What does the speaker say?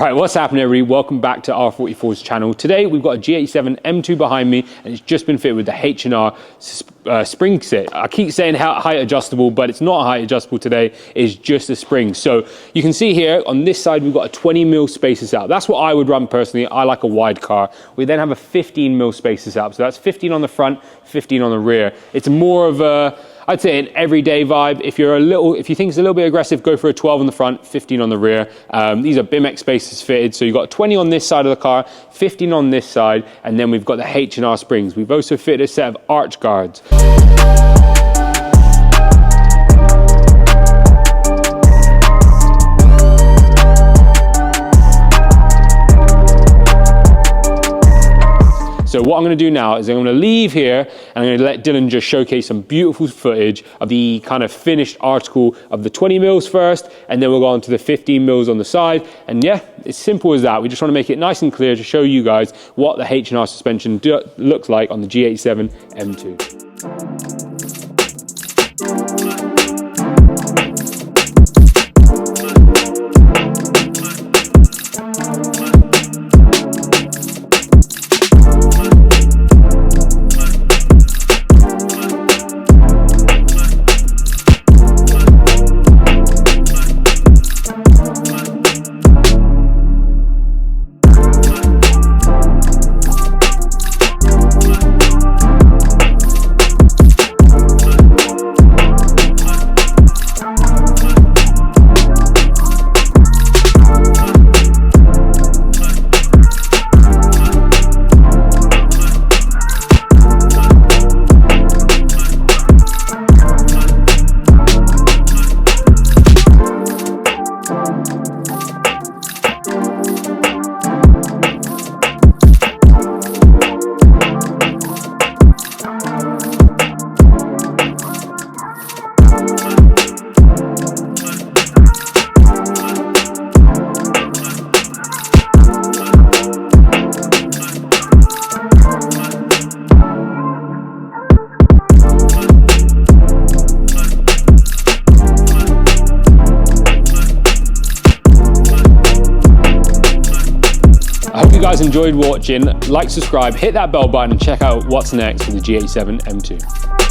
All right, what's happening, everybody? Welcome back to R44's channel. Today we've got a G87 M2 behind me, and it's just been fitted with the H&R spring set. I keep saying height adjustable, but it's not height adjustable today. It's just a spring. So you can see here on this side we've got a 20mm spacer setup. That's what I would run personally. I like a wide car. We then have a 15mm spacer setup. So that's 15 on the front, 15 on the rear. It's more of a, I'd say, an everyday vibe. If you think it's a little bit aggressive, go for a 12 on the front, 15 on the rear. These are BIMECC spacers fitted, so you've got 20 on this side of the car, 15 on this side, and then we've got the H&R springs. We've also fitted a set of arch guards. So what I'm going to do now is I'm going to leave here and I'm going to let Dylan just showcase some beautiful footage of the kind of finished article of the 20mm first, and then we'll go on to the 15mm on the side. And yeah, it's simple as that. We just want to make it nice and clear to show you guys what the H&R suspension looks like on the G87 M2. I hope you guys enjoyed watching. Like, subscribe, hit that bell button, and check out what's next for the G87 M2.